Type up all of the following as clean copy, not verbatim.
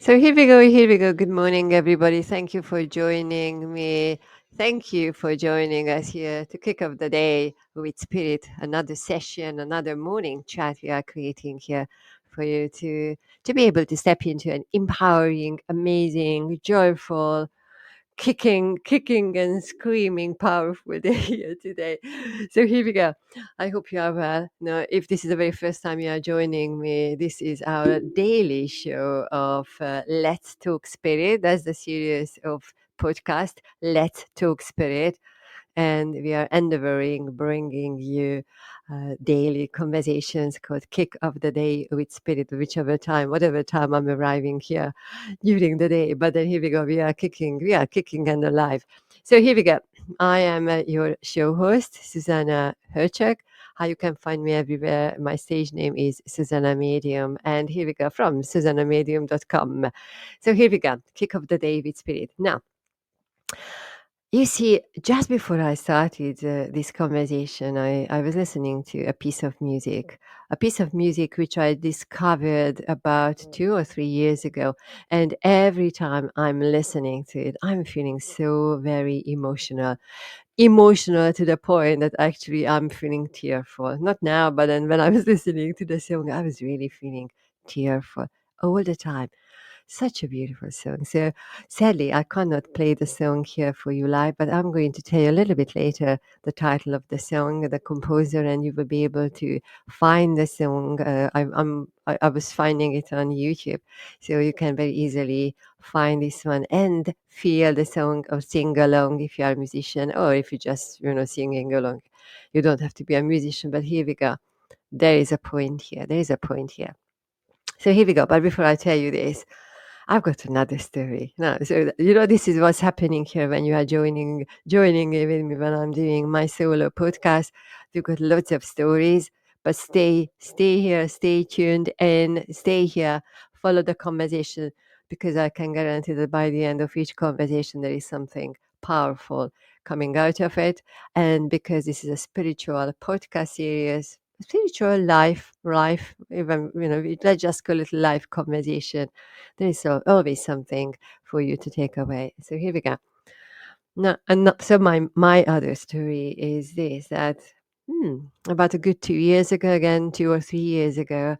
So here we go. Good morning, everybody. Thank you for joining me. Thank you for joining us here to kick off the day with spirit. Another session, another morning chat we are creating here for you to be able to step into an empowering, amazing, joyful, kicking and screaming powerful day here today. So here we go. I hope you are well. Now, if this is the very first time you are joining me, this is our daily show of Let's Talk Spirit. That's the series of podcast, Let's Talk Spirit, and we are endeavoring bringing you daily conversations called Kick of the Day with Spirit, whatever time I'm arriving here during the day. But then here we go, we are kicking and alive. So here we go. I am your show host, Zsuzsanna Medium. How you can find me everywhere. My stage name is Zsuzsanna Medium. And here we go from zsuzannamedium.com. So here we go. Kick of the Day with Spirit. Now, you see, just before I started this conversation, I was listening to a piece of music which I discovered about 2 or 3 years ago. And every time I'm listening to it, I'm feeling so very emotional to the point that actually I'm feeling tearful. Not now, but then when I was listening to the song, I was really feeling tearful all the time. Such a beautiful song. So sadly, I cannot play the song here for you live, but I'm going to tell you a little bit later the title of the song, the composer, and you will be able to find the song. I was finding it on YouTube, so you can very easily find this one and feel the song or sing along if you are a musician, or if you just singing along. You don't have to be a musician, but here we go. There is a point here. There is a point here. So here we go. But before I tell you this, I've got another story. Now, so this is what's happening here when you are joining with me when I'm doing my solo podcast. We've got lots of stories, but stay here, stay tuned, and stay here. Follow the conversation because I can guarantee that by the end of each conversation there is something powerful coming out of it. And because this is a spiritual podcast series, spiritual life, even let's just call it life conversation, there is always something for you to take away. So here we go. Now, so my other story is this that about a good 2 years ago, again 2 or 3 years ago,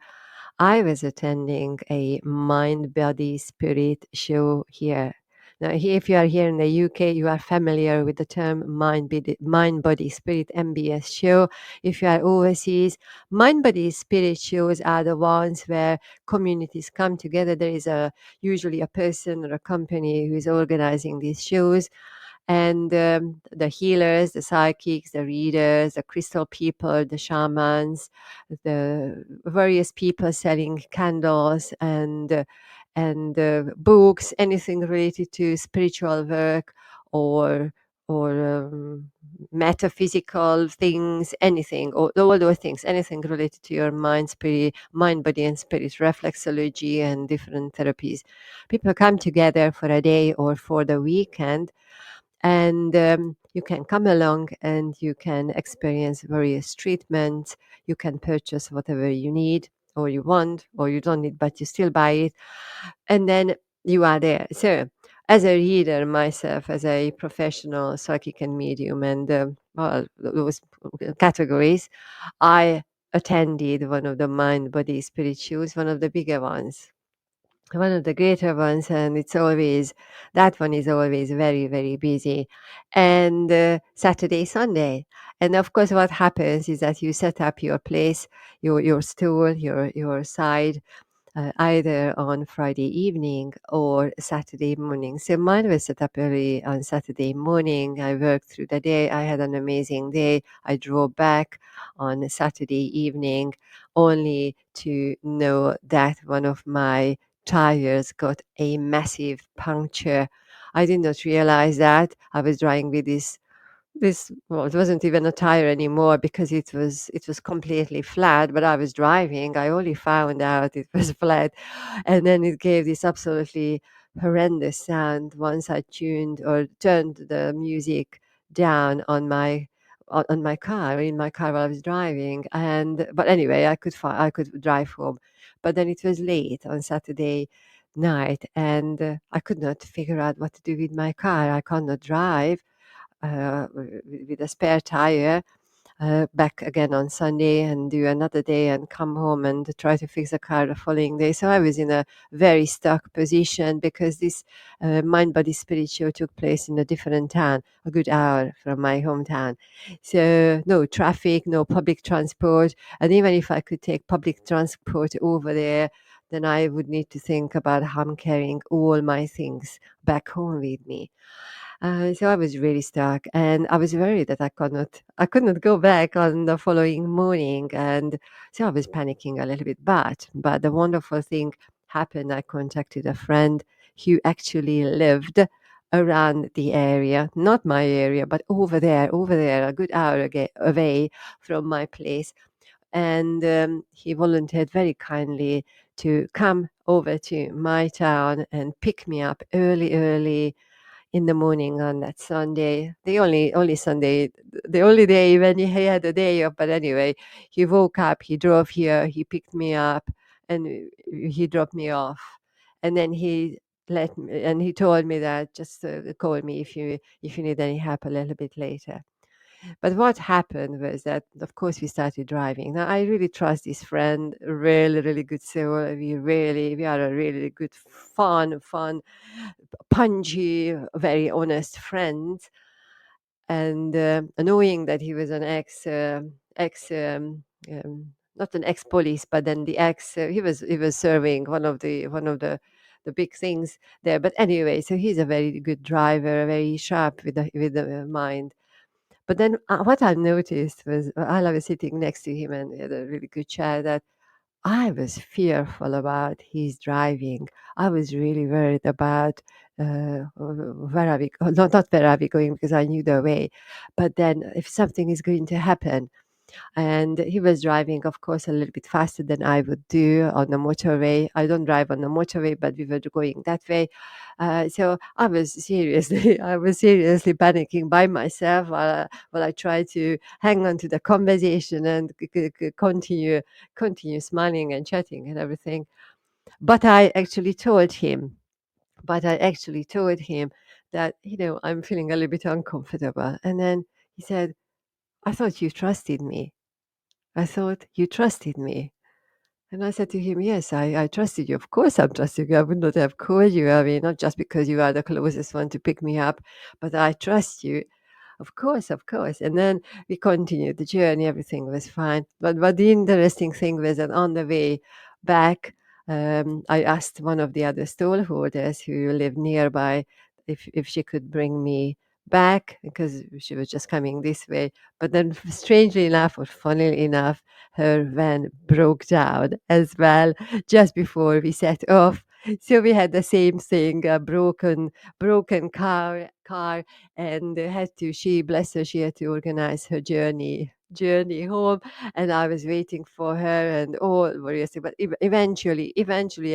I was attending a mind body spirit show here. Now, if you are here in the UK, you are familiar with the term mind body spirit MBS show. If you are overseas, mind body spirit shows are the ones where communities come together. There is usually a person or a company who is organizing these shows, and the healers, the psychics, the readers, the crystal people, the shamans, the various people selling candles and books, anything related to spiritual work or metaphysical things, anything, or all those things, anything related to your mind, body, and spirit, reflexology, and different therapies. People come together for a day or for the weekend, and you can come along and you can experience various treatments. You can purchase whatever you need or you want or you don't need, but you still buy it, and then you are there. So as a reader myself, as a professional psychic and medium, and those categories, I attended one of the mind body spirit shows, one of the bigger ones, one of the greater ones, and that one is always very, very busy, and Saturday, Sunday. And of course what happens is that you set up your place, your stool, your side, either on Friday evening or Saturday morning. So mine was set up early on Saturday morning. I worked through the day. I had an amazing day. I drove back on Saturday evening only to know that one of my tires got a massive puncture. I did not realize that. I was driving with well, it wasn't even a tire anymore because it was completely flat, but I was driving, I only found out it was flat, and then it gave this absolutely horrendous sound once I tuned or turned the music down on my car, in my car while I was driving. And but anyway, I could drive home, but then it was late on Saturday. night, and I could not figure out what to do with my car. I cannot drive with a spare tire back again on Sunday and do another day and come home and try to fix the car the following day. So I was in a very stuck position because this Mind Body Spirit show took place in a different town, a good hour from my hometown. So no traffic, no public transport. And even if I could take public transport over there, then I would need to think about how I'm carrying all my things back home with me. So I was really stuck, and I was worried that I could not go back on the following morning, and so I was panicking a little bit. But the wonderful thing happened. I contacted a friend who actually lived around the area, not my area, but over there, a good hour away from my place, and he volunteered very kindly to come over to my town and pick me up early in the morning on that Sunday, the only Sunday, the only day when he had a day off. But anyway, he woke up, he drove here, he picked me up, and he dropped me off, and then he told me that just call me if you need any help a little bit later. But what happened was that, of course, we started driving. Now, I really trust this friend, really, really good soul. We are a really good, fun, punchy, very honest friend. And knowing that he was an ex, not an ex-police, but then the ex, he was serving one of the big things there. But anyway, so he's a very good driver, very sharp with the mind. But then what I noticed was while I was sitting next to him and we had a really good chat that I was fearful about his driving. I was really worried about where are we, not where are we going because I knew the way, but then if something is going to happen, and he was driving, of course, a little bit faster than I would do on the motorway. I don't drive on the motorway, but we were going that way. So I was seriously panicking by myself while I tried to hang on to the conversation and continue smiling and chatting and everything. But I actually told him, but I actually told him that, I'm feeling a little bit uncomfortable. And then he said, I thought you trusted me. I thought you trusted me. And I said to him, yes, I trusted you. Of course, I'm trusting you. I would not have called you. I mean, not just because you are the closest one to pick me up, but I trust you. Of course, of course. And then we continued the journey. Everything was fine. But the interesting thing was that on the way back, I asked one of the other stall holders who lived nearby if she could bring me back because she was just coming this way. But then, strangely enough, or funnily enough, her van broke down as well just before we set off. So we had the same thing, a broken car, and had to she bless her, she had to organize her journey home, and I was waiting for her and all various things. But eventually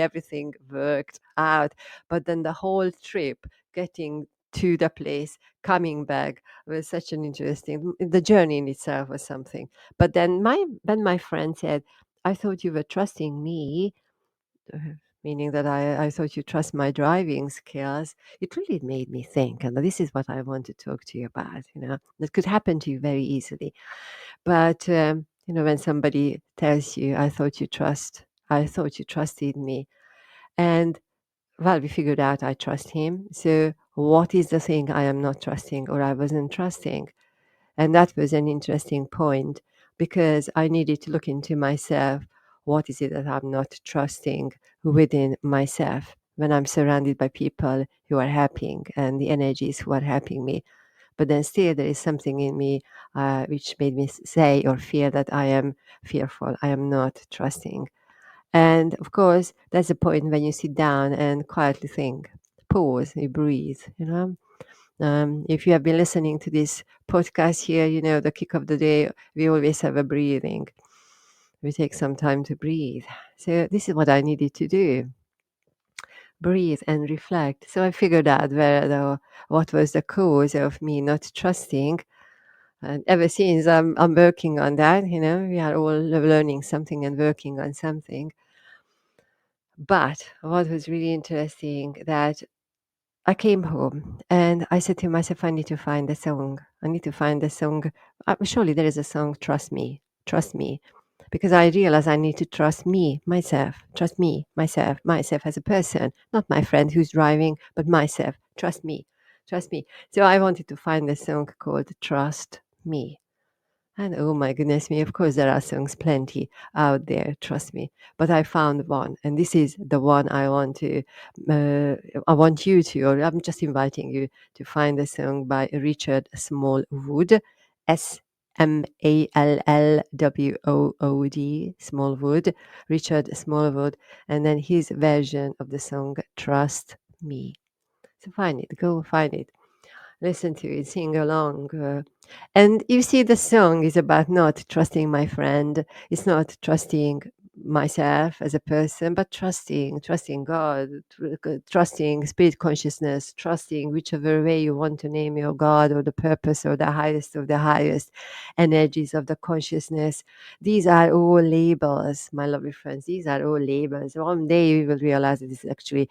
everything worked out. But then the whole trip getting to the place, coming back, was such an interesting, the journey in itself was something. But then my friend said, I thought you were trusting me, uh, meaning that I thought you trust my driving skills. It really made me think, and this is what I want to talk to you about. That could happen to you very easily. But when somebody tells you, I thought you trusted me, and well, we figured out I trust him. So what is the thing I am not trusting or I wasn't trusting? And that was an interesting point because I needed to look into myself. What is it that I'm not trusting within myself when I'm surrounded by people who are helping and the energies who are helping me? But then still, there is something in me which made me say or feel that I am fearful. I am not trusting. And of course, that's the point when you sit down and quietly think, pause, you breathe, if you have been listening to this podcast here, the kick of the day, we always have a breathing. We take some time to breathe. So this is what I needed to do, breathe and reflect. So I figured out what was the cause of me not trusting. And ever since I'm working on that, we are all learning something and working on something. But what was really interesting that I came home and I said to myself, I need to find a song. I need to find a song. Surely there is a song, Trust Me, Trust Me. Because I realize I need to trust me, myself, trust me, myself as a person, not my friend who's driving, but myself. Trust me, trust me. So I wanted to find a song called Trust Me. And oh my goodness me, of course, there are songs plenty out there, trust me. But I found one, and this is the one I want you to, or I'm just inviting you to find a song by Richard Smallwood, Smallwood, Smallwood, Richard Smallwood, and then his version of the song Trust Me. So find it, go find it, listen to it, sing along. And you see, the song is about not trusting my friend. It's not trusting myself as a person, but trusting God, trusting spirit consciousness, trusting whichever way you want to name your God or the purpose or the highest of the highest energies of the consciousness. These are all labels, my lovely friends. These are all labels. One day we will realize that this is actually,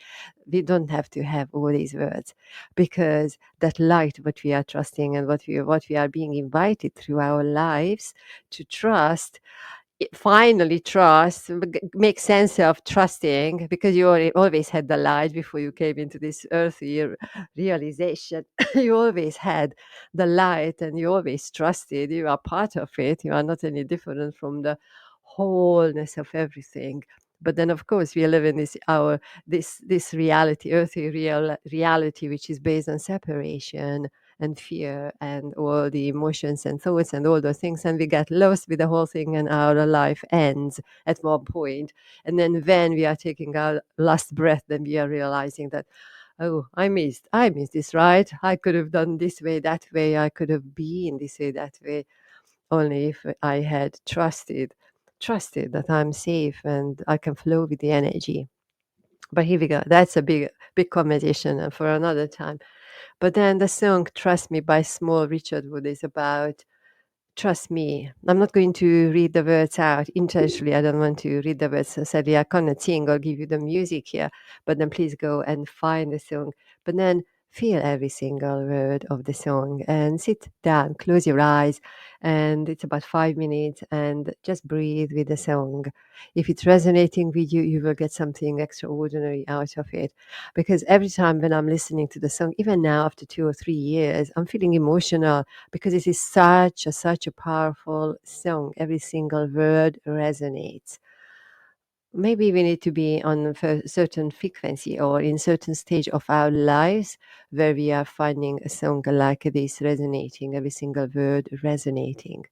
we don't have to have all these words, because that light what we are trusting and what we are being invited through our lives to trust, finally trust, make sense of trusting, because you always had the light before you came into this earthly realization. You always had the light and you always trusted. You are part of it. You are not any different from the wholeness of everything. But then, of course, we live in this reality, earthly reality, which is based on separation and fear and all the emotions and thoughts and all those things. And we get lost with the whole thing, and our life ends at one point. And then when we are taking our last breath, then we are realizing that, oh, I missed this, right? I could have done this way, that way. I could have been this way, that way. Only if I had trusted that I'm safe and I can flow with the energy. But here we go. That's a big conversation for another time. But then the song Trust Me by Small Richard Wood is about trust me. I'm not going to read the words out intentionally. I don't want to read the words. So sadly, I cannot sing or give you the music here. But then please go and find the song. But then feel every single word of the song and sit down, close your eyes. And it's about 5 minutes and just breathe with the song. If it's resonating with you, you will get something extraordinary out of it. Because every time when I'm listening to the song, even now after 2 or 3 years, I'm feeling emotional because it is such a powerful song. Every single word resonates. Maybe we need to be on a certain frequency or in certain stage of our lives where we are finding a song like this resonating, every single word resonating.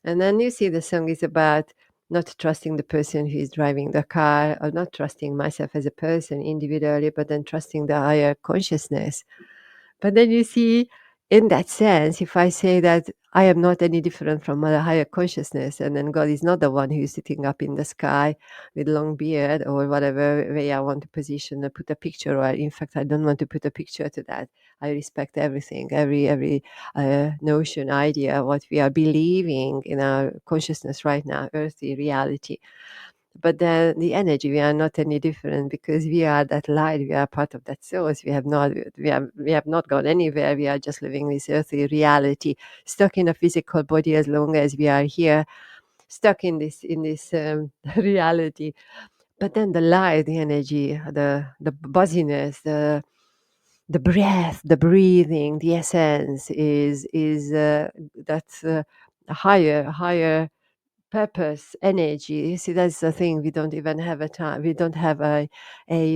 And then you see the song is about not trusting the person who is driving the car, or not trusting myself as a person individually, but then trusting the higher consciousness. But then you see, in that sense, if I say that I am not any different from a higher consciousness, and then God is not the one who is sitting up in the sky with long beard or whatever way I want to position or put a picture, or in fact, I don't want to put a picture to that. I respect everything, every notion, idea, what we are believing in our consciousness right now, earthly reality. But then the energy, we are not any different, because we are that light. We are part of that source. We have not gone anywhere. We are just living this earthly reality, stuck in a physical body as long as we are here, stuck in this reality. But then the light, the energy, the buzziness, the breath, the breathing, the essence is that's higher purpose, energy. You see, that's the thing. We don't even have a time. We don't have a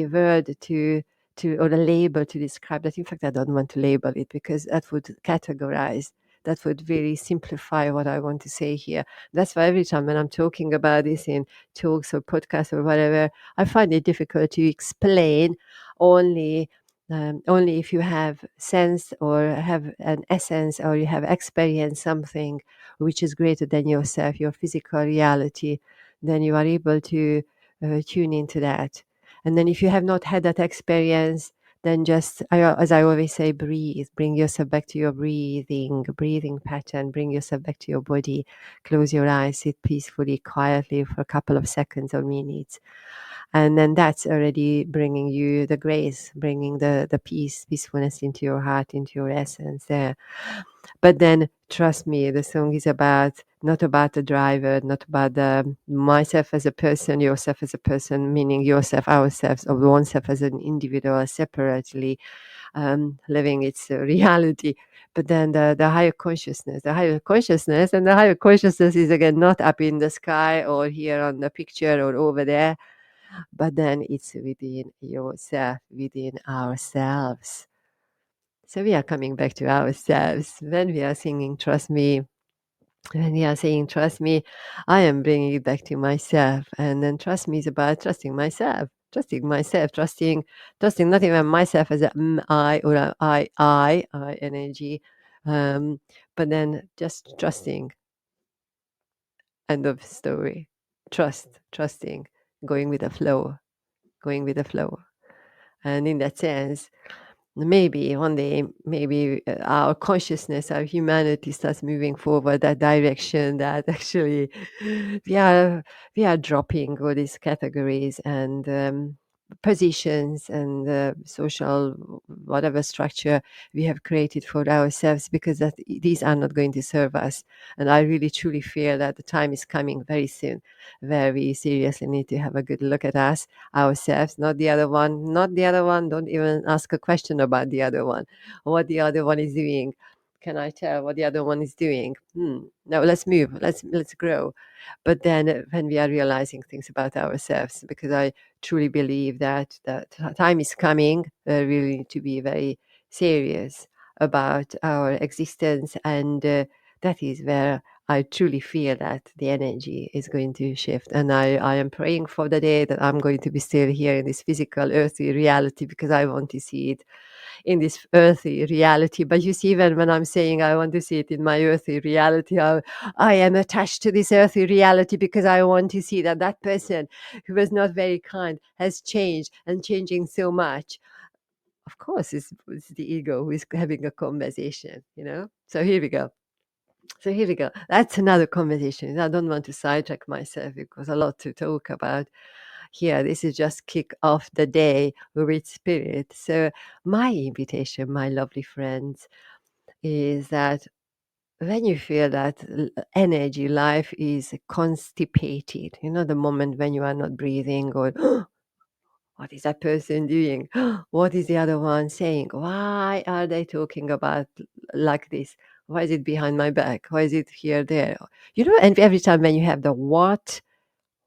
word to or a label to describe that. In fact, I don't want to label it, because that would categorize. That would really simplify what I want to say here. That's why every time when I'm talking about this in talks or podcasts or whatever, I find it difficult to explain. Only if you have sense or have an essence, or you have experienced something which is greater than yourself, your physical reality, then you are able to tune into that. And then if you have not had that experience, then just, as I always say, breathe. Bring yourself back to your breathing pattern. Bring yourself back to your body. Close your eyes, sit peacefully, quietly for a couple of seconds or minutes. And then that's already bringing you the grace, bringing the peacefulness into your heart, into your essence there. But then trust me, the song is about not about the driver, not about the myself as a person, yourself as a person, meaning yourself, ourselves, or oneself as an individual separately, living its reality. But then the higher consciousness, and the higher consciousness is again not up in the sky or here on the picture or over there, but then it's within yourself, within ourselves. So we are coming back to ourselves. When we are singing Trust Me, when we are saying trust me, I am bringing it back to myself. And then trust me is about trusting myself, trusting not even myself as a I or a I energy, um, but then just trusting. End of story. Trusting, going with the flow, going with the flow. And in that sense, maybe one day, maybe our consciousness, our humanity starts moving forward that direction, that actually we are we are dropping all these categories and positions and social whatever structure we have created for ourselves, because that these are not going to serve us. And I really truly feel that the time is coming very soon where we seriously need to have a good look at us, ourselves, not the other one, not the other one. Don't even ask a question about the other one, what the other one is doing. Can I tell what the other one is doing? No, let's move. Let's grow. But then when we are realizing things about ourselves, because I truly believe that time is coming, really need to be very serious about our existence, and that is where I truly feel that the energy is going to shift. And I am praying for the day that I'm going to be still here in this physical, earthly reality, because I want to see it in this earthly reality. But you see, even when I'm saying I want to see it in my earthly reality, I am attached to this earthly reality because I want to see that that person who was not very kind has changed and changing so much. Of course, it's the ego who is having a conversation, you know? So here we go. That's another conversation. I don't want to sidetrack myself because a lot to talk about here. This is just kick off the day with spirit. So my invitation, my lovely friends, is that when you feel that energy, life is constipated, you know, the moment when you are not breathing, or what is that person doing? What is the other one saying? Why are they talking about like this? Why is it behind my back? Why is it here, there? You know, and every time when you have the what,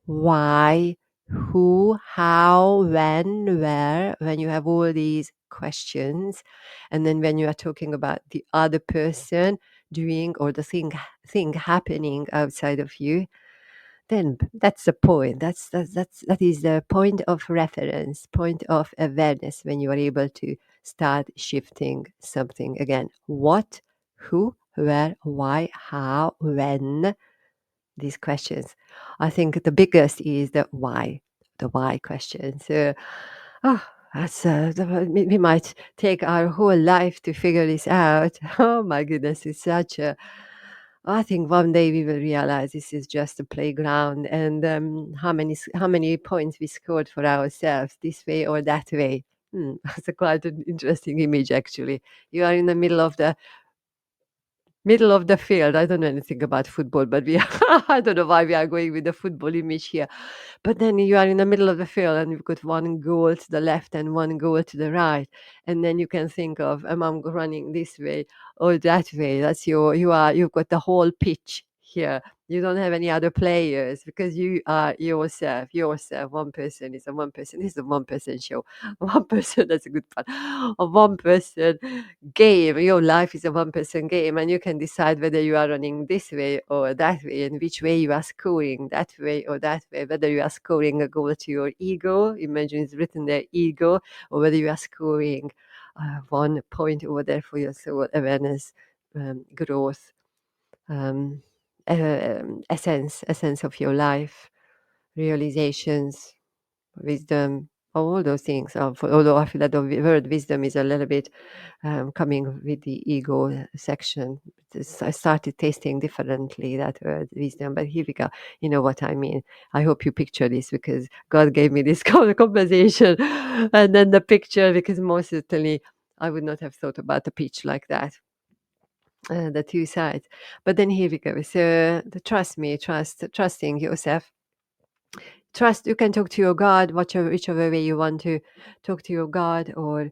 why, who, how, when, where, when you have all these questions, and then when you are talking about the other person doing, or the thing happening outside of you, then that's the point. That is the point of reference, point of awareness, when you are able to start shifting something again. What, who, where, why, how, when, these questions. I think the biggest is the why question. So, oh, that's we might take our whole life to figure this out. Oh my goodness, it's such a. I think one day we will realize this is just a playground, and how many points we scored for ourselves this way or that way. That's a quite an interesting image, actually. You are in the middle of the field. I don't know anything about football, but we I don't know why we are going with the football image here. But then you are in the middle of the field and you've got one goal to the left and one goal to the right. And then you can think of, am I running this way or that way? That's you've got the whole pitch here. You don't have any other players because you are yourself. One person is a one person. This is a one person show. One person, that's a good part. A one person game. Your life is a one person game, and you can decide whether you are running this way or that way, and which way you are scoring, that way or that way, whether you are scoring a goal to your ego, imagine it's written there, ego, or whether you are scoring 1 point over there for your soul awareness, growth, um, essence of your life, realizations, wisdom, all those things. Although I feel that the word wisdom is a little bit coming with the ego section. I started tasting differently that word wisdom, but here we go. You know what I mean. I hope you picture this, because God gave me this conversation and then the picture, because most certainly I would not have thought about the pitch like that. The two sides. But then here we go. So the trusting yourself. Trust, you can talk to your God, whichever way you want to talk to your God, or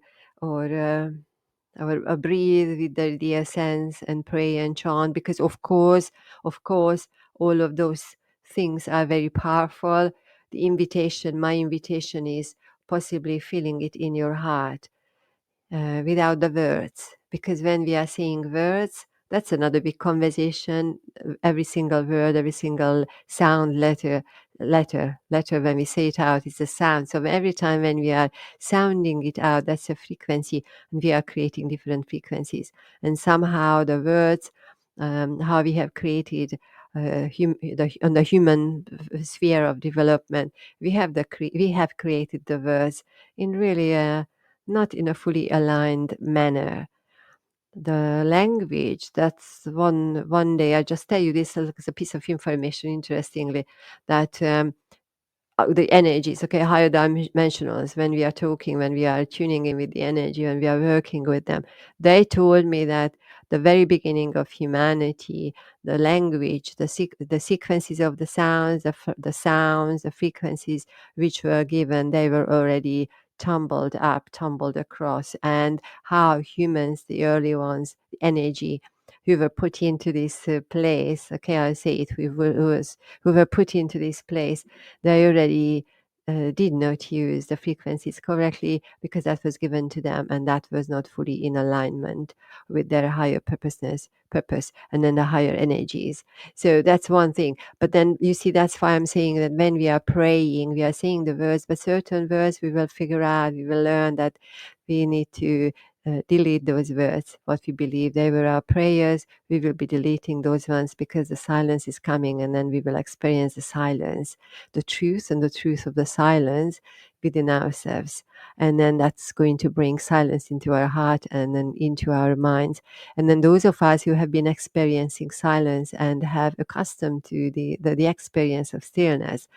breathe with the essence and pray and chant, because of course, all of those things are very powerful. My invitation is possibly feeling it in your heart, without the words. Because when we are saying words, that's another big conversation. Every single word, every single sound, letter, when we say it out, it's a sound. So every time when we are sounding it out, that's a frequency, and we are creating different frequencies. And somehow the words, how we have created on the human sphere of development, we have created the words in really a not in a fully aligned manner. The language, that's one day, I just tell you this as a piece of information, interestingly, that the energies, okay, higher dimensionals, when we are talking, when we are tuning in with the energy, when we are working with them, they told me that the very beginning of humanity, the language, the sequences of the sounds, the frequencies which were given, they were already tumbled up, tumbled across, and how humans, the early ones, the energy, who were put into this place, okay, I say it, who were put into this place, they already did not use the frequencies correctly, because that was given to them, and that was not fully in alignment with their higher purpose, and then the higher energies. So that's one thing. But then you see, that's why I'm saying that when we are praying, we are saying the words, but certain words we will figure out, we will learn that we need to delete those words, what we believe they were our prayers. We will be deleting those ones, because the silence is coming, and then we will experience the silence, the truth, and the truth of the silence within ourselves. And then that's going to bring silence into our heart, and then into our minds. And then those of us who have been experiencing silence and have accustomed to the experience of stillness,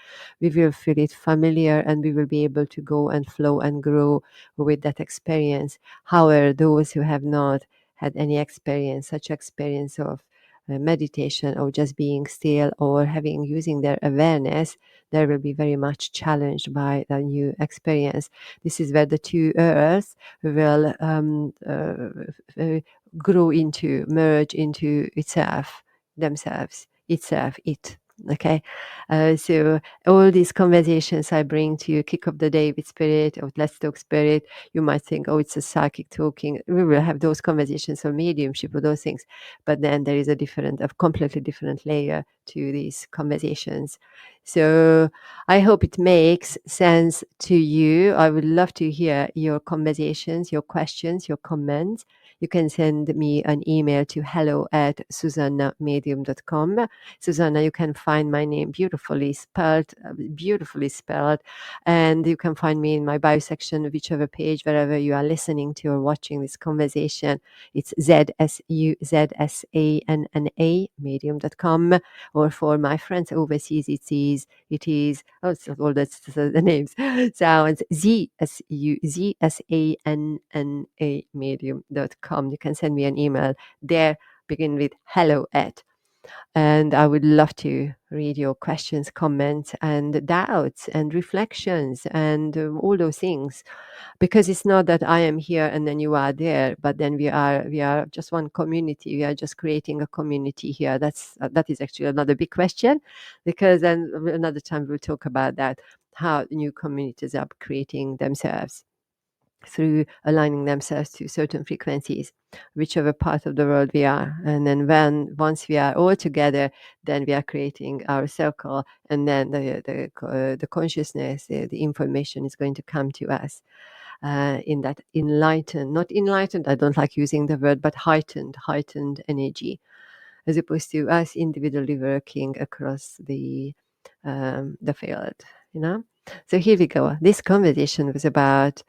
we will feel it familiar, and we will be able to go and flow and grow with that experience. However, those who have not had any experience, such experience of meditation, or just being still, or using their awareness, they will be very much challenged by the new experience. This is where the two earths will merge into it. Okay, so all these conversations I bring to you, kick off the day with spirit, or let's talk spirit. You might think, oh, it's a psychic talking. We will have those conversations on mediumship or those things, but then there is a completely different layer to these conversations. So I hope it makes sense to you. I would love to hear your conversations, your questions, your comments. You can send me an email to hello@zsuzannamedium.com. Susanna, you can find my name beautifully spelled, and you can find me in my bio section, whichever page, wherever you are listening to or watching this conversation. It's ZSUZSANNA medium.com, or for my friends overseas, it is all that's the names sounds ZSUZSANNA medium.com. You can send me an email there, begin with hello at, and I would love to read your questions, comments, and doubts, and reflections, and all those things. Because it's not that I am here and then you are there, but then we are just one community. We are just creating a community here. That is actually another big question, because then another time we'll talk about that, how new communities are creating themselves through aligning themselves to certain frequencies, whichever part of the world we are. And then once we are all together, then we are creating our circle, and then the consciousness, the information is going to come to us in that not enlightened, I don't like using the word, but heightened energy, as opposed to us individually working across the field, you know. So here we go. This conversation was about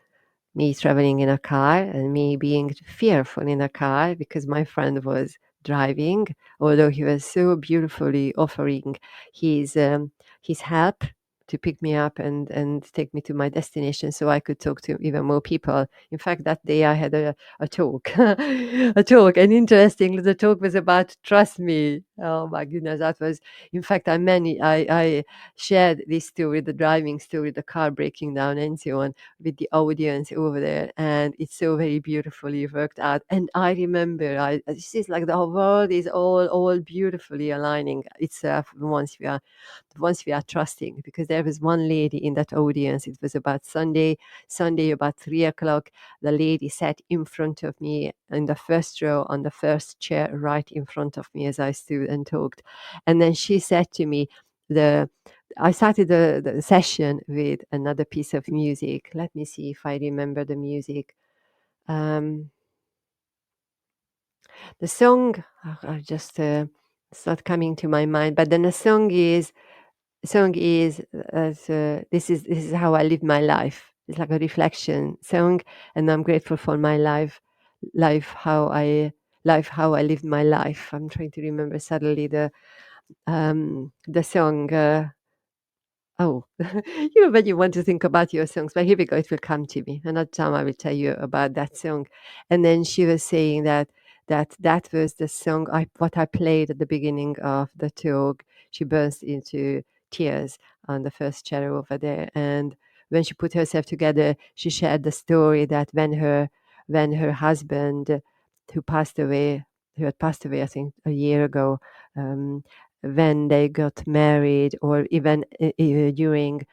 me traveling in a car and me being fearful in a car because my friend was driving, although he was so beautifully offering his his help to pick me up and take me to my destination so I could talk to even more people. In fact, that day I had a talk, a talk, and interestingly, the talk was about trust me. Oh my goodness, that was. In fact, I shared this story, the driving story, the car breaking down, and so on with the audience over there, and it's so very beautifully worked out. And I remember, I this is like the whole world is all beautifully aligning itself once we are trusting. Because there was one lady in that audience. It was about Sunday about 3 o'clock. The lady sat in front of me in the first row on the first chair, right in front of me as I stood and talked, and then she said to me, the I started the session with another piece of music. Let me see if I remember the music. Um, the song, I just it's not coming to my mind. But then the song is this is how I live my life. It's like a reflection song, and I'm grateful for my life how I how I lived my life. I'm trying to remember suddenly the song. Oh, when you want to think about your songs, but here we go, it will come to me. Another time I will tell you about that song. And then she was saying that was the song what I played at the beginning of the talk. She burst into tears on the first chair over there. And when she put herself together, she shared the story that when her husband, who passed away, who had passed away, I think a year ago, um, when they got married, or even during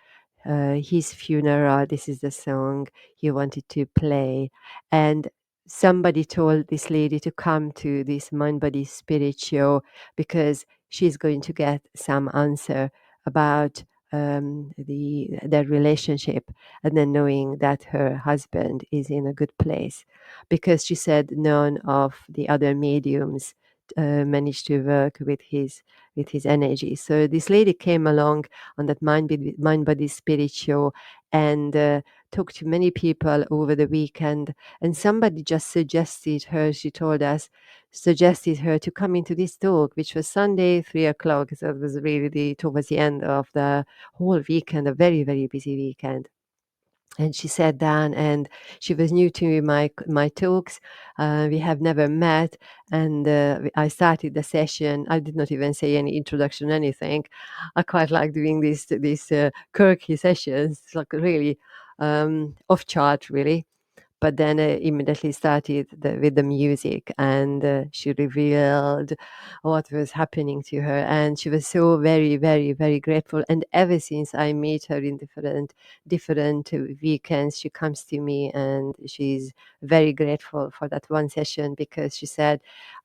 his funeral, this is the song he wanted to play. And somebody told this lady to come to this Mind Body Spirit show because she's going to get some answer about their relationship, and then knowing that her husband is in a good place, because she said none of the other mediums managed to work with his energy. So this lady came along on that Mind Body Spirit show and talked to many people over the weekend. And somebody just suggested her, she told us, suggested her to come into this talk, which was Sunday, 3 o'clock. So it was really towards the end of the whole weekend, a very, very busy weekend. And she sat down, and she was new to my talks. We have never met, and I started the session. I did not even say any introduction, anything. I quite like doing these quirky sessions, it's like really off chart, really. But then immediately started with the music, and she revealed what was happening to her, and she was so very, very, very grateful. And ever since I meet her in different weekends, she comes to me and she's very grateful for that one session, because she said,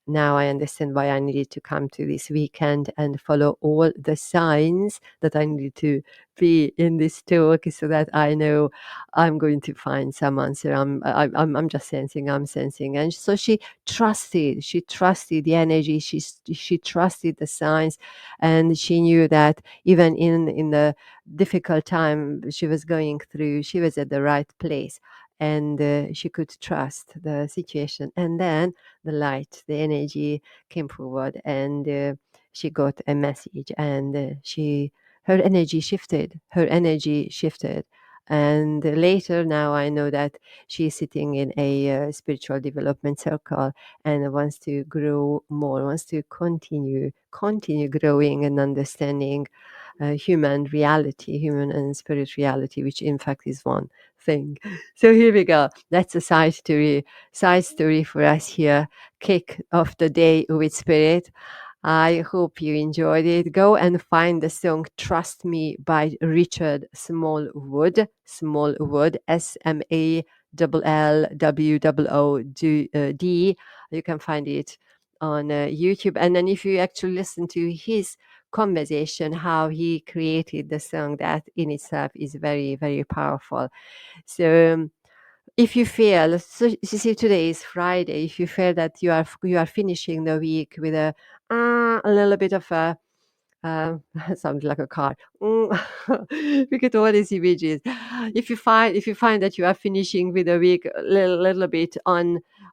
now I understand why I needed to come to this weekend and follow all the signs that I needed to be in this talk, so that I know I'm going to find some answer. I'm just sensing. I'm sensing, and so she trusted. She trusted the energy. She trusted the signs, and she knew that even in the difficult time she was going through, she was at the right place, and she could trust the situation. And then the light, the energy came forward, and she got a message, and she her energy shifted. Her energy shifted, and later, now I know that she's sitting in a spiritual development circle and wants to grow more, wants to continue growing and understanding human reality, human and spirit reality, which in fact is one thing. So here we go. That's a side story for us here. Kick off the day with spirit. I hope you enjoyed it. Go and find the song Trust Me by Richard Smallwood. Smallwood, SMALLWOOD. You can find it on YouTube. And then if you actually listen to his conversation, how he created the song, that in itself is very, very powerful. So if you feel, so you see, today is Friday, if you feel that you are finishing the week with a little bit of Sounds like a car. We get all these images. If you find that you are finishing with a week a little bit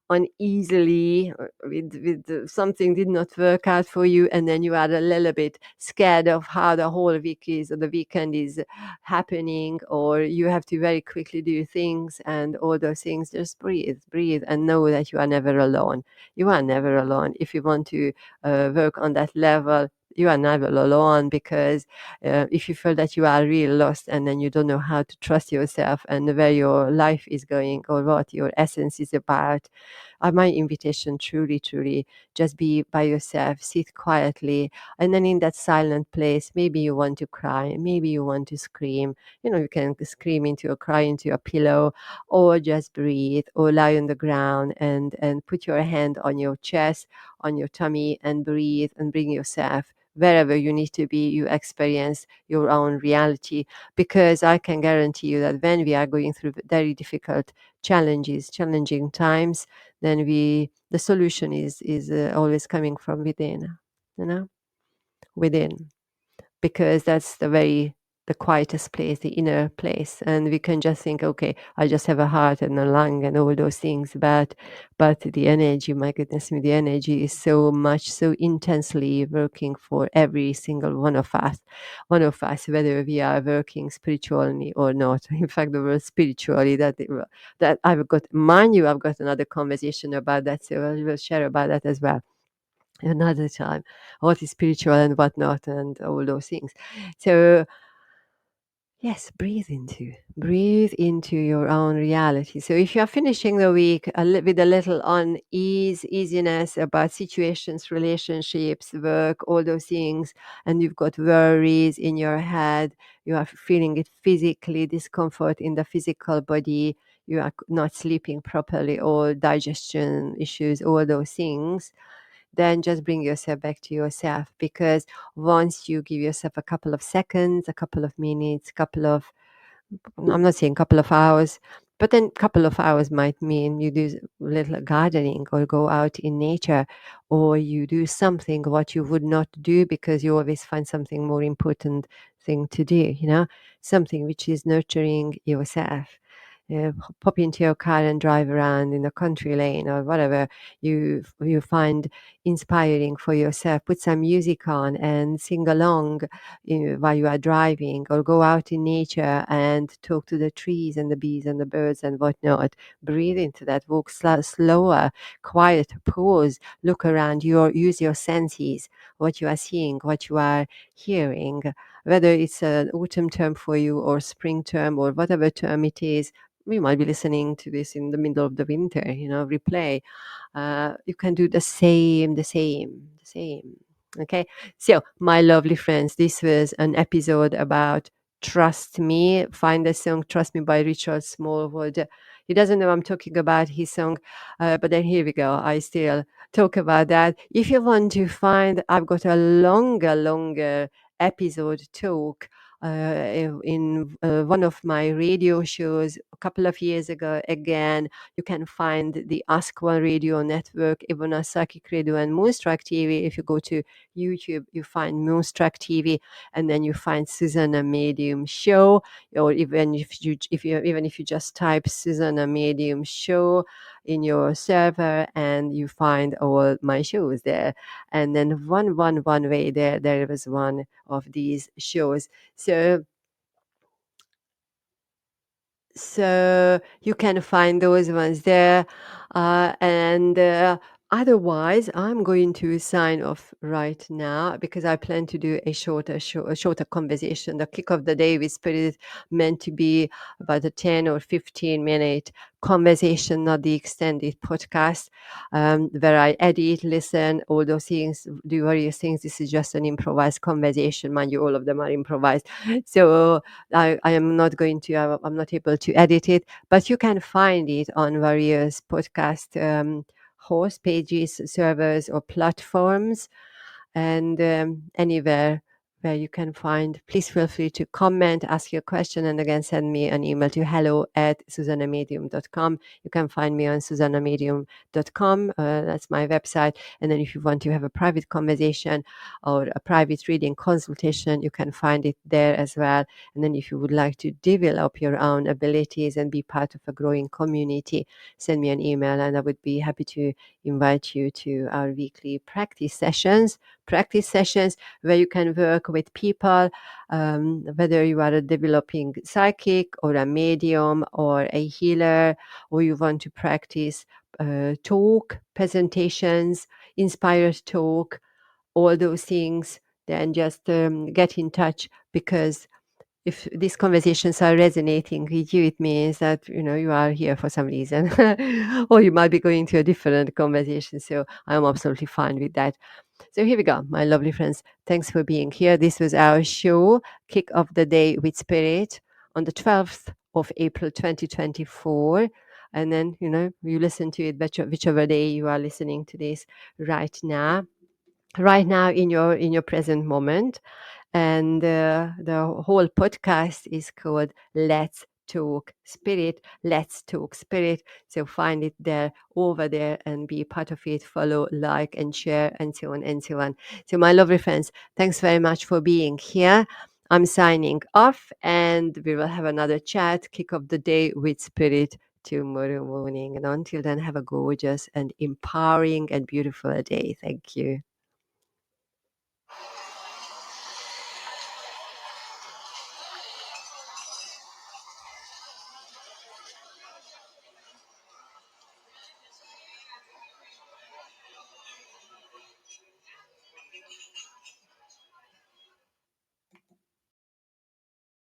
uneasily, with something did not work out for you, and then you are a little bit scared of how the whole week is or the weekend is happening, or you have to very quickly do things and all those things, just breathe, and know that you are never alone. You are never alone. If you want to work on that level, you are never alone, because if you feel that you are really lost and then you don't know how to trust yourself and where your life is going or what your essence is about, my invitation, truly, just be by yourself, sit quietly, and then in that silent place, maybe you want to cry, maybe you want to scream. You can scream into or cry into a pillow, or just breathe, or lie on the ground and put your hand on your chest, on your tummy, and breathe and bring yourself wherever you need to be. You experience your own reality, because I can guarantee you that when we are going through very difficult challenges, challenging times, then the solution is always coming from within, you know, within, because that's the quietest place, the inner place. And we can just think, okay, I just have a heart and a lung and all those things, but the energy, my goodness me, the energy is so much, so intensely working for every single one of us, whether we are working spiritually or not. In fact, the word spiritually, that I've got, mind you, I've got another conversation about that, so I will share about that as well another time, what is spiritual and what not, and all those things. So yes, breathe into your own reality. So if you are finishing the week with a little easiness about situations, relationships, work, all those things, and you've got worries in your head, you are feeling it physically, discomfort in the physical body, you are not sleeping properly, or digestion issues, all those things, then just bring yourself back to yourself. Because once you give yourself a couple of seconds, a couple of minutes, I'm not saying couple of hours, but then couple of hours might mean you do little gardening, or go out in nature, or you do something what you would not do because you always find something more important thing to do, something which is nurturing yourself. Pop into your car and drive around in a country lane or whatever you find inspiring for yourself. Put some music on and sing along, while you are driving, or go out in nature and talk to the trees and the bees and the birds and whatnot. Breathe into that. Walk slower, quiet, pause, look around. Use your senses, what you are seeing, what you are hearing, whether it's an autumn term for you or spring term or whatever term it is. We might be listening to this in the middle of the winter, replay. You can do the same. Okay. So, my lovely friends, this was an episode about Trust Me. Find the song Trust Me by Richard Smallwood. He doesn't know I'm talking about his song, but then here we go. I still talk about that. If you want to find, I've got a longer episode talk in one of my radio shows a couple of years ago. Again, you can find the Ask One Radio Network, Ivana Psychic Radio, and Moonstruck TV. If you go to YouTube, you find Moonstruck TV, and then you find Zsuzsanna Medium Show. Or even if you just type Zsuzsanna Medium Show in your server, and you find all my shows there. And then one way there was one of these shows. So you can find those ones there. And otherwise, I'm going to sign off right now, because I plan to do a shorter conversation. The kick of the day with Spirit meant to be about a 10 or 15-minute conversation, not the extended podcast, where I edit, listen, all those things, do various things. This is just an improvised conversation. Mind you, all of them are improvised. So I am not going to, I'm not able to edit it, but you can find it on various podcast host pages, servers, or platforms, and anywhere where you can find. Please feel free to comment, ask your question, and again, send me an email to hello@zsuzannamedium.com. You can find me on zsuzannamedium.com. That's my website. And then if you want to have a private conversation or a private reading consultation, you can find it there as well. And then if you would like to develop your own abilities and be part of a growing community, send me an email and I would be happy to invite you to our weekly practice sessions where you can work with people, whether you are a developing psychic or a medium or a healer, or you want to practice talk, presentations, inspired talk, all those things, then just get in touch, because if these conversations are resonating with you, it means that you are here for some reason, or you might be going to a different conversation. So I'm absolutely fine with that. So here we go, my lovely friends. Thanks for being here. This was our show, Kick Off the Day with Spirit, on the 12th of April 2024. And then you listen to it whichever day you are listening to this right now in your present moment. And the whole podcast is called Let's Talk Spirit. Let's Talk Spirit. So find it there, over there, and be part of it. Follow, like, and share, and so on and so on. So my lovely friends, thanks very much for being here. I'm signing off, and we will have another chat, kick off the day with Spirit tomorrow morning. And until then, have a gorgeous and empowering and beautiful day. Thank you.